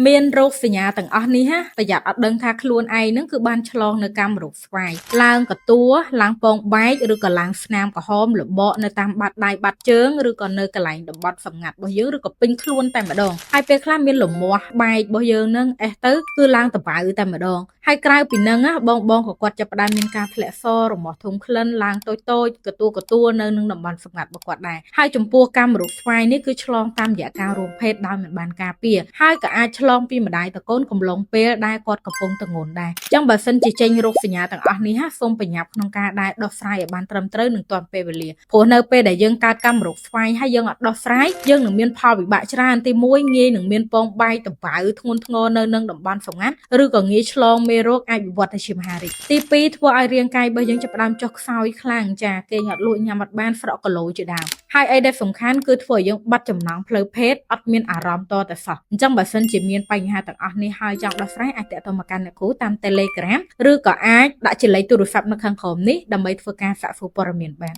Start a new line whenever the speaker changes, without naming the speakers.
មានរោគសញ្ញាទាំងអស់នេះណាប្រយ័ត្នអត់ដឹងថាខ្លួនឯងហ្នឹងគឺបានឆ្លងនៅកម្មរោគស្វាយឡើងកតួឡើងពងបែកឬក៏ឡើងស្នាមក្រហមលបកនៅតាមបាតដៃបាត់ជើងឬក៏នៅកន្លែងតំបន់សម្ងាត់របស់យើងឬក៏ពេញខ្លួនតែម្ដងហើយពេលខ្លះមានលមាស់បែករបស់យើងហ្នឹងអេះទៅគឺឡើងតបៅតែម្ដងហើយក្រៅពីហ្នឹងណាបងក៏គាត់ចាប់ផ្ដើមមានការធ្លាក់សរមាស់ធំក្លិនឡើងតូចកតួនៅនឹងតំបន់សម្ងាត់របស់គាត់ដែរហើយចំពោះកម្មរោគស្វាយនេះគឺឆ្លងតាមរយៈការរួមភេទដោយមិនបានការពារហើយក៏អាចឆ្លងពីម្ដាយទៅកូនកំឡុងពេលដែលគាត់កំពុងតងន់ដែរអញ្ចឹងបើសិនជាចេញរោគសញ្ញាទាំងអស់នេះសូមប្រញាប់ក្នុងការដែលដោះស្រាយឲ្យបានត្រឹមត្រូវនិងទាន់ពេលវេលាព្រោះនៅពេលដែលយើងកើតកម្មរោគស្វាយហើយយើងអត់ដោះស្រាយយើងនឹងមានផលវិបាកច្រើនទី1ងាយនឹងមានពងបែកតបៅធ្ងន់ធ្ងរនៅនឹងតំបន់សម្ងាត់ឬក៏ងាយឆ្លងមេរោគអាចវិវត្តទៅជាមហារីកទី2ធ្វើឲ្យរាងកាយរបស់យើងចាប់ផ្ដើមចុះខ្សោយខ្លាំងចាគេងអត់លក់ញ៉ាំអត់បានស្រក់គីឡូជាដើមហើយអីដែលសំខាន់គឺធ្វើឲ្យយើងបាត់ចំណងផ្លូវភេទអត់មានអារម្មណ៍តតែសោះអញ្ចឹងបើសិនជាមានបញ្ហាទាំងអស់នេះហើយចង់ដោះស្រាយអាចតាក់ទងមកកាន់អ្នកគ្រូតាម Telegram ឬក៏អាចដាក់ជាលេខទូរស័ព្ទនៅខាងក្រោមនេះដើម្បីធ្វើការសាកសួរព័ត៌មានបាន